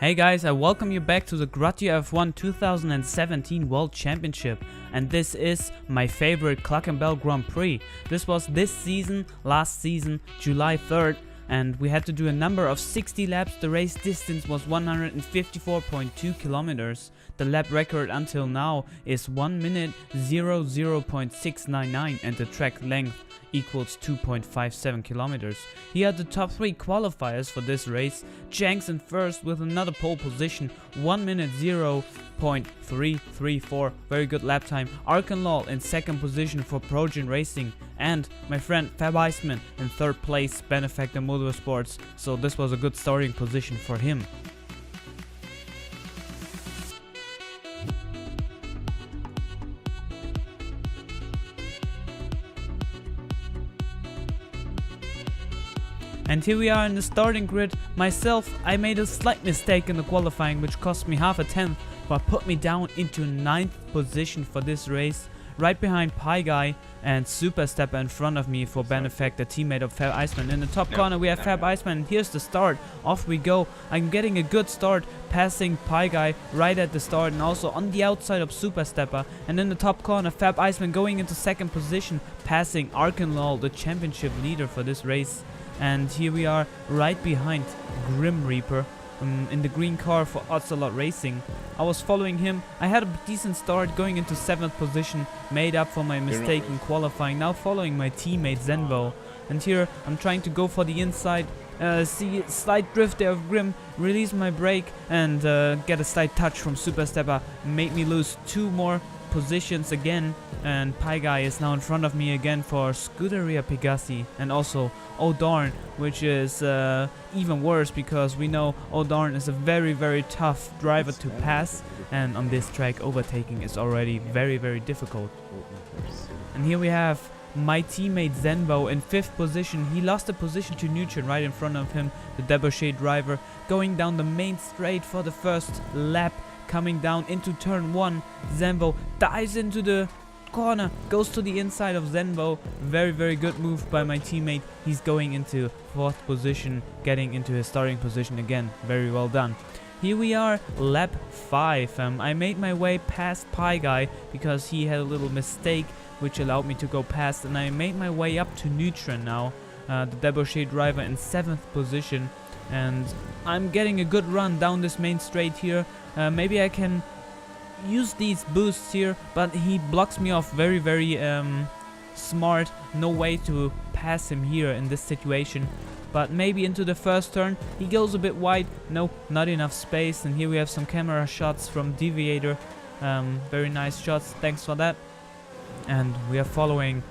Hey guys, I welcome you back to the Grotti F1 2017 World Championship, and this is my favorite Cluck'in Grand Prix. This was this season, last season, July 3rd, and we had to do a number of 60 laps. The race distance was 154.2 kilometers. The lap record until now is 1 minute 00.699 and the track length equals 2.57 kilometers. Here are the top 3 qualifiers for this race. Jenks in first with another pole position, 1 minute 0.334, very good lap time. Arkenlaw in second position for Progen Racing, and my friend fab.ICEMAN in third place, Benefactor Motorsports, so this was a good starting position for him. And here we are in the starting grid. Myself, I made a slight mistake in the qualifying which cost me half a tenth, but put me down into 9th position for this race, right behind Pie Guy and Super Stepper in front of me for Benefactor, teammate of fab.ICEMAN. In the top corner we have fab.ICEMAN, and here's the start. Off we go. I'm getting a good start, passing Pie Guy right at the start and also on the outside of Super Stepper. And in the top corner fab.ICEMAN going into second position, passing Arkenlaw, the championship leader for this race. And here we are right behind Grim Reaper in the green car for Ocelot Racing. I was following him. I had a decent start going into 7th position, made up for my mistake in qualifying. Now following my teammate Zenvo. And here I'm trying to go for the inside. See slight drift there of Grim, release my brake and get a slight touch from Super Stepper. Made me lose 2 more positions again, and Pie Guy is now in front of me again for Scuderia Pegassi, and also O'Darn, which is even worse because we know O'Darn is a very tough driver to pass, and on this track overtaking is already very difficult. And here we have my teammate Zenvo in 5th position. He lost a position to Neutron right in front of him, the debauchee driver, going down the main straight for the first lap. Coming down into turn 1, Zenvo dives into the corner, goes to the inside of Zenvo. Very good move by my teammate. He's going into 4th position, getting into his starting position again. Very well done. Here we are, lap 5. I made my way past Pie Guy because he had a little mistake which allowed me to go past, and I made my way up to Neutron now, the debauchee driver in 7th position. And I'm getting a good run down this main straight here. Maybe I can use these boosts here, but he blocks me off very smart. No way to pass him here in this situation. But maybe into the first turn he goes a bit wide. No, not enough space. And here we have some camera shots from Deviator. Very nice shots, thanks for that. And we are following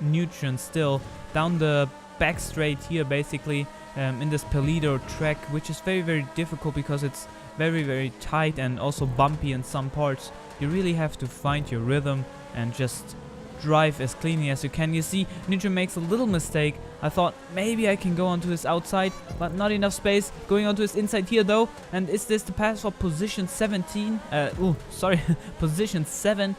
Neutron still down the back straight here, basically in this Paleto track, which is very difficult because it's very tight and also bumpy in some parts. You really have to find your rhythm and just drive as cleanly as you can. You see, Neutron makes a little mistake. I thought maybe I can go onto his outside, but not enough space. Going onto his inside here though. And is this the pass for position 17? Position 7.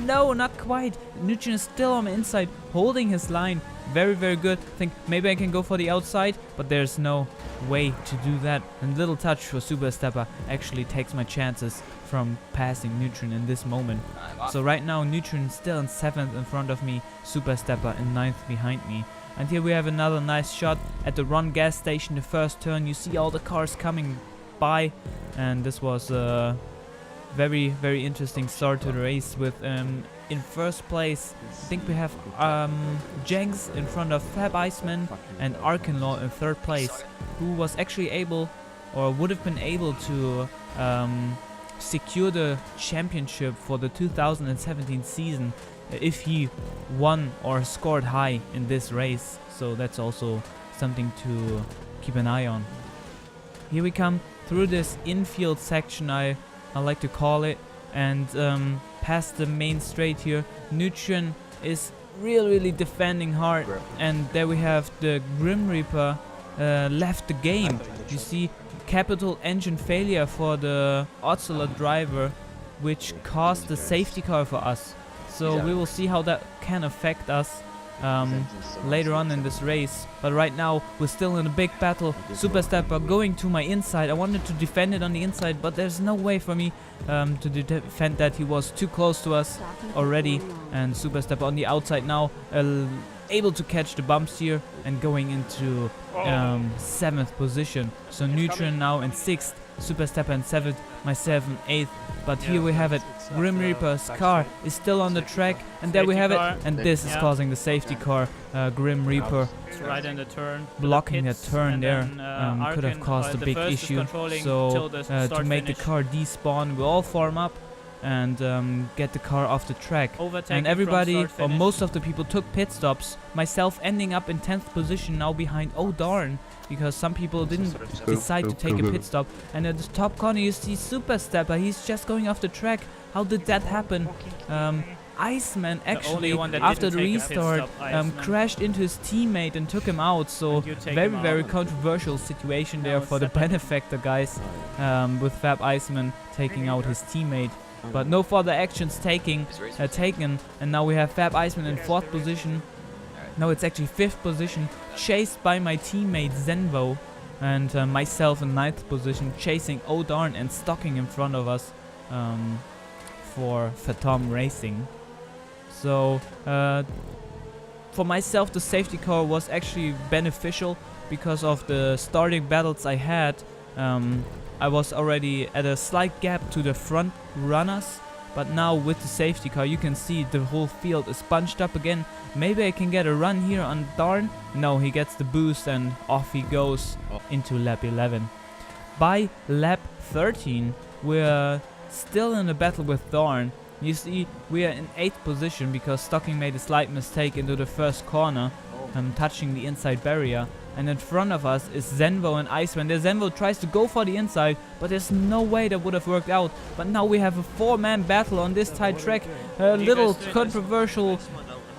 No, not quite. Neutron is still on the inside, holding his line. Very good. Think maybe I can go for the outside, but there's no way to do that. And little touch for Super Stepper actually takes my chances from passing Neutron in this moment. So right now Neutron is still in 7th in front of me, Super Stepper in 9th behind me. And here we have another nice shot at the Run gas station, the first turn. You see all the cars coming by, and this was very interesting start to the race with in first place I think we have Jenks in front of fab.ICEMAN and Arkenlaw in 3rd place, who was actually able or would have been able to secure the championship for the 2017 season if he won or scored high in this race. So that's also something to keep an eye on. Here we come through this infield section, I like to call it, and past the main straight here. Neutron is really defending hard, and there we have the Grim Reaper left the game. You see, capital engine failure for the Ocelot driver, which caused the safety car for us. So we will see how that can affect us. later on in this race. But right now we're still in a big battle. Super Stepper going to my inside. I wanted to defend it on the inside, but there's no way for me to defend that. He was too close to us already, and Super Stepper on the outside now, able to catch the bumps here and going into 7th position. So Neutron now in 6th, Super Stepper in 7th, myself in 8th. But here we have it. Grim Reaper's car is still on the track, and there we have it. And this is causing the safety car. Grim Reaper right in the turn, blocking that turn there could have caused a big issue. So to make the car despawn, we all form up and get the car off the track. And everybody, or most of the people, took pit stops. Myself ending up in 10th position now behind Oh Darn, because some people didn't decide to take a pit stop. And at the top corner you see Super Stepper, he's just going off the track. How did that happen? Iceman actually, after the restart, crashed into his teammate and took him out. So very controversial situation there for the benefactor guys, with fab.ICEMAN taking out his teammate. But no further actions taken, and now we have fab.ICEMAN in 4th position. No, it's actually 5th position, chased by my teammate Zenvo, and myself in 9th position, chasing Oh Darn and stocking in front of us for Phantom Racing. So for myself, the safety car was actually beneficial because of the starting battles I had. I was already at a slight gap to the front runners, but now with the safety car you can see the whole field is bunched up again. Maybe I can get a run here on Darn. No, he gets the boost and off he goes into lap 11. By lap 13 we're still in a battle with Darn. You see, we are in 8th position because Stocking made a slight mistake into the first corner, touching the inside barrier. And in front of us is Zenvo and Iceman. The Zenvo tries to go for the inside, but there's no way that would have worked out. But now we have a 4-man battle on this tight track. A little controversial,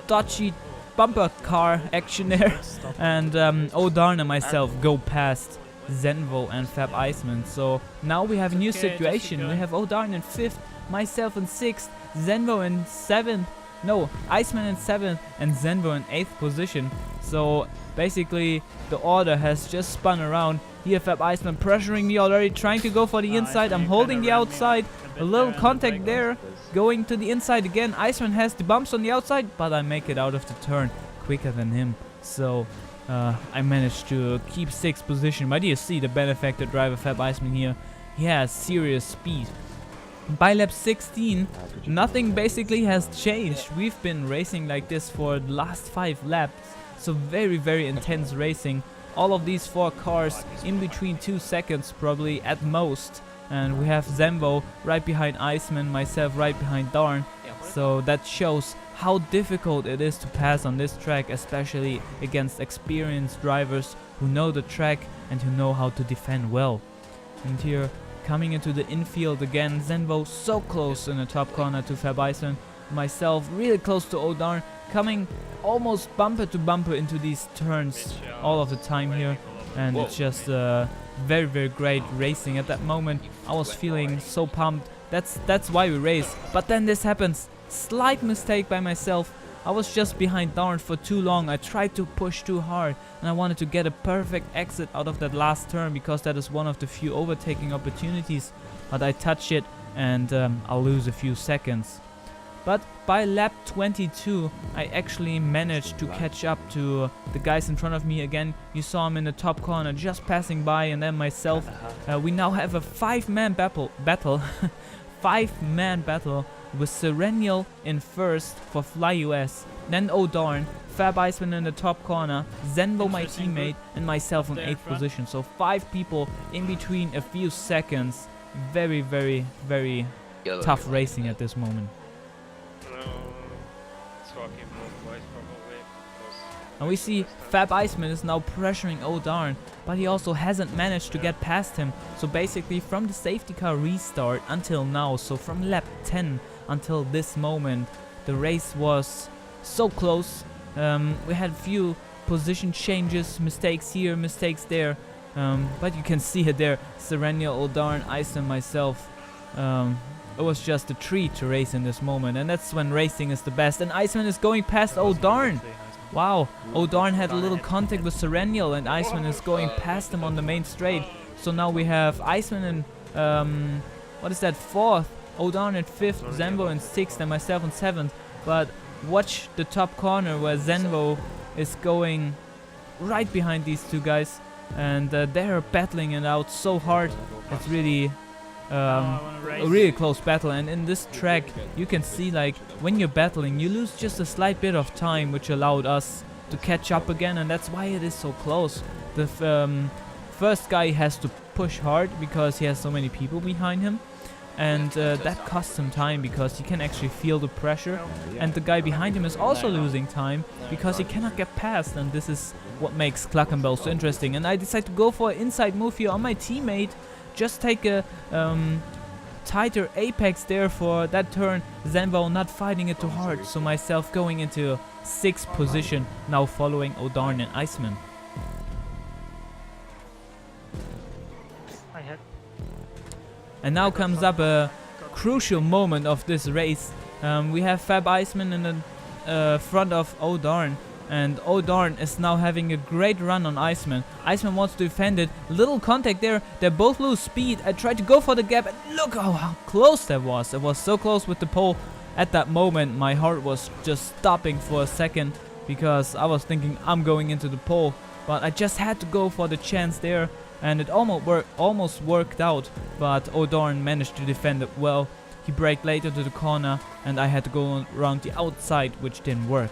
dodgy bumper car action there. And Oh Darn and myself go past Zenvo and fab.ICEMAN. So now we have a new situation. We have Oh Darn in 5th, myself in 6th, Zenvo in 7th. No, Iceman in 7th and Zenvo in 8th position. So basically the order has just spun around. Here fab.ICEMAN pressuring me already, trying to go for the inside. I'm holding the outside. A little contact there. Going to the inside again. Iceman has the bumps on the outside, but I make it out of the turn quicker than him. So I managed to keep 6th position. But you see the benefactor driver fab.ICEMAN here. He has serious speed. By lap 16, nothing basically has changed. We've been racing like this for the last 5 laps. So very intense racing. All of these 4 cars in between 2 seconds probably at most. And we have Zenvo right behind Iceman, myself right behind Darn. So that shows how difficult it is to pass on this track, especially against experienced drivers who know the track and who know how to defend well. And here, coming into the infield again, Zenvo so close in the top corner to fab.ICEMAN. Myself really close to Oh Darn, coming almost bumper to bumper into these turns all of the time here. And it's just very great racing at that moment. I was feeling so pumped. That's why we race. But then this happens. Slight mistake by myself. I was just behind Darn for too long. I tried to push too hard and I wanted to get a perfect exit out of that last turn because that is one of the few overtaking opportunities. But I touch it and I'll lose a few seconds. But by lap 22 I actually managed to catch up to the guys in front of me again. You saw him in the top corner just passing by, and then myself. We now have a 5-man battle. 5-man battle with Serenial in 1st for Fly US, then Oh Darn, fab.ICEMAN in the top corner, Zenvo my teammate, and myself in 8th position. So 5 people in between a few seconds. Very tough racing at this moment. And we see fab.ICEMAN is now pressuring Oh Darn, but he also hasn't managed to get past him. So basically from the safety car restart until now, so from lap 10 until this moment, the race was so close. We had a few position changes, mistakes here, mistakes there, but you can see it there. Serenial, Oh Darn, IceMan, myself. It was just a treat to race in this moment, and that's when racing is the best. And IceMan is going past Oh Darn. Wow, O'Darn had a little contact with Serenial and Iceman is going past him on the main straight. So now we have Iceman in, what is that, 4th, O'Darn in 5th, Zenvo in 6th and myself in 7th. But watch the top corner where Zenvo is going right behind these two guys. And they're battling it out so hard. It's really a really close battle, and in this track you can see, like, when you're battling you lose just a slight bit of time, which allowed us to catch up again, and that's why it is so close. The first guy has to push hard because he has so many people behind him, and that costs him time because he can actually feel the pressure, and the guy behind him is also losing time because he cannot get past, and this is what makes Cluck'in so interesting. And I decide to go for an inside move here on my teammate, just take a tighter apex there for that turn. Zenvo not fighting it too hard, so myself going into 6th position, now following O'Darn and Iceman. And now comes up a crucial moment of this race. We have fab.ICEMAN in the front of O'Darn, and O'Darn is now having a great run on Iceman. Iceman wants to defend it. Little contact there. They both lose speed. I tried to go for the gap, and look how close that was. It was so close with the pole. At that moment, my heart was just stopping for a second because I was thinking I'm going into the pole, but I just had to go for the chance there, and it almost worked out. But O'Darn managed to defend it well. He braked later to the corner, and I had to go around the outside, which didn't work.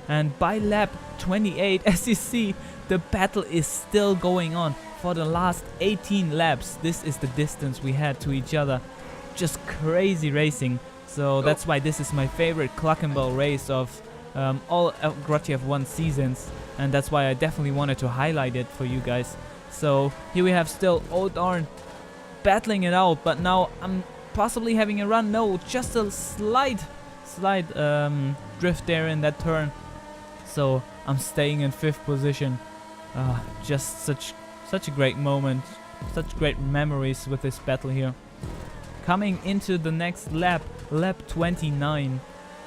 And by lap 28, as you see, the battle is still going on for the last 18 laps. This is the distance we had to each other. Just crazy racing. So that's why this is my favorite Cluck'in race of all Grotti F1 seasons. And that's why I definitely wanted to highlight it for you guys. So here we have still O'Darn battling it out. But now I'm possibly having a run. No, just a slight drift there in that turn. So I'm staying in 5th position. Just such a great moment, such great memories with this battle here. Coming into the next lap, lap 29,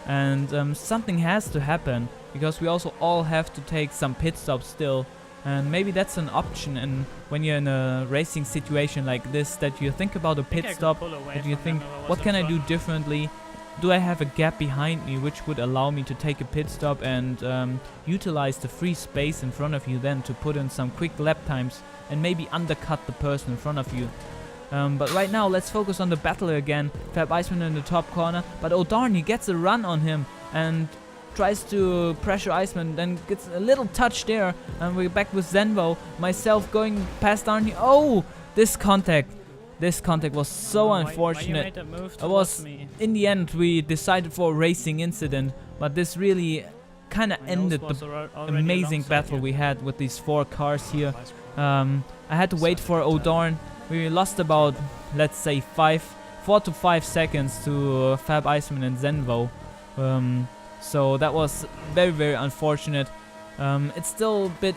and something has to happen because we also all have to take some pit stops still, and maybe that's an option. And when you're in a racing situation like this, that you think about a pit stop, that you think, what can I do differently? Do I have a gap behind me which would allow me to take a pit stop and utilize the free space in front of you then to put in some quick lap times and maybe undercut the person in front of you. But right now let's focus on the battle again. fab.ICEMAN in the top corner, but O'Darn, he gets a run on him and tries to pressure Iceman, then gets a little touch there, and we're back with Zenvo. Myself going past Darn here. Oh, this contact was so unfortunate. It was, in the end, we decided for a racing incident, but this really kind of ended the amazing battle we had with these 4 cars here. I had to wait for O'Darn. We lost about, let's say, 4 to 5 seconds to fab.ICEMAN and Zenvo. So that was very, very unfortunate. It's still a bit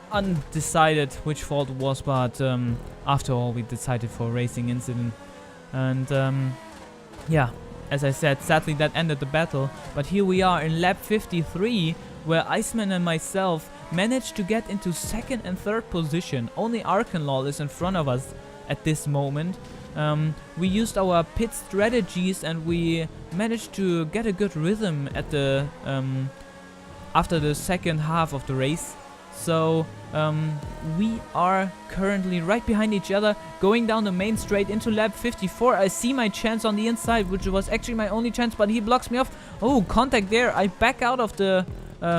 undecided which fault it was, but after all we decided for a racing incident. And yeah, as I said, sadly that ended the battle. But here we are in lap 53, where Iceman and myself managed to get into 2nd and 3rd position. Only Arkanlol is in front of us at this moment. We used our pit strategies and we managed to get a good rhythm at the after the second half of the race. So we are currently right behind each other, going down the main straight into lap 54. I see my chance on the inside, which was actually my only chance, but he blocks me off. Oh, contact there. I back out of the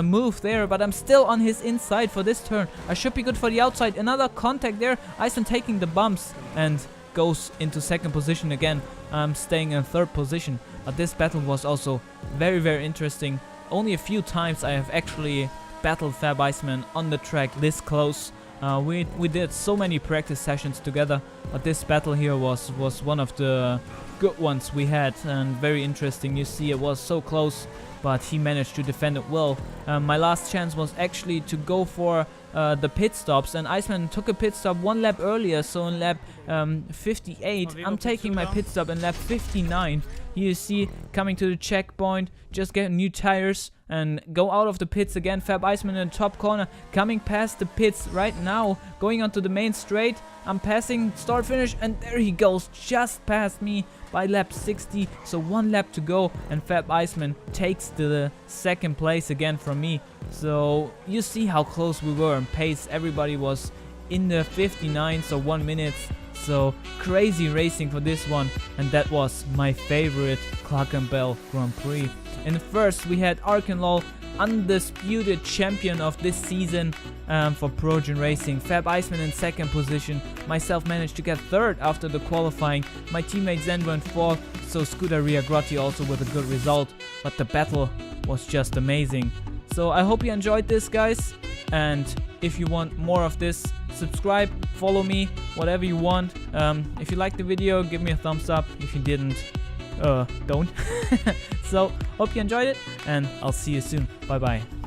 move there, but I'm still on his inside for this turn. I should be good for the outside. Another contact there. Iceman taking the bumps and goes into 2nd position again. I'm staying in 3rd position. But this battle was also very, very interesting. Only a few times I have actually battled fab.ICEMAN on the track this close. We did so many practice sessions together, but this battle here was one of the good ones we had, and very interesting. You see, it was so close, but he managed to defend it well. My last chance was actually to go for the pit stops, and Iceman took a pit stop 1 lap earlier, so in lap 58. I'm taking my pit stop in lap 59. Here you see, coming to the checkpoint, just getting new tires. and go out of the pits again. fab.ICEMAN in the top corner, coming past the pits right now, going onto the main straight. I'm passing start finish, and there he goes, just past me by lap 60. So 1 lap to go, and fab.ICEMAN takes the second place again from me. So you see how close we were in pace. Everybody was in the 59, so 1 minute. So crazy racing for this one, and that was my favorite Cluck'in Grand Prix. In the first we had Arkenlol, undisputed champion of this season for Progen Racing. fab.ICEMAN in second position. Myself managed to get third after the qualifying. My teammate Zen went fourth, so Scuderia Grotti also with a good result. But the battle was just amazing. So I hope you enjoyed this, guys, and if you want more of this, subscribe, follow me, whatever you want. If you liked the video, give me a thumbs up. If you didn't, don't. So hope you enjoyed it, and I'll see you soon. Bye bye.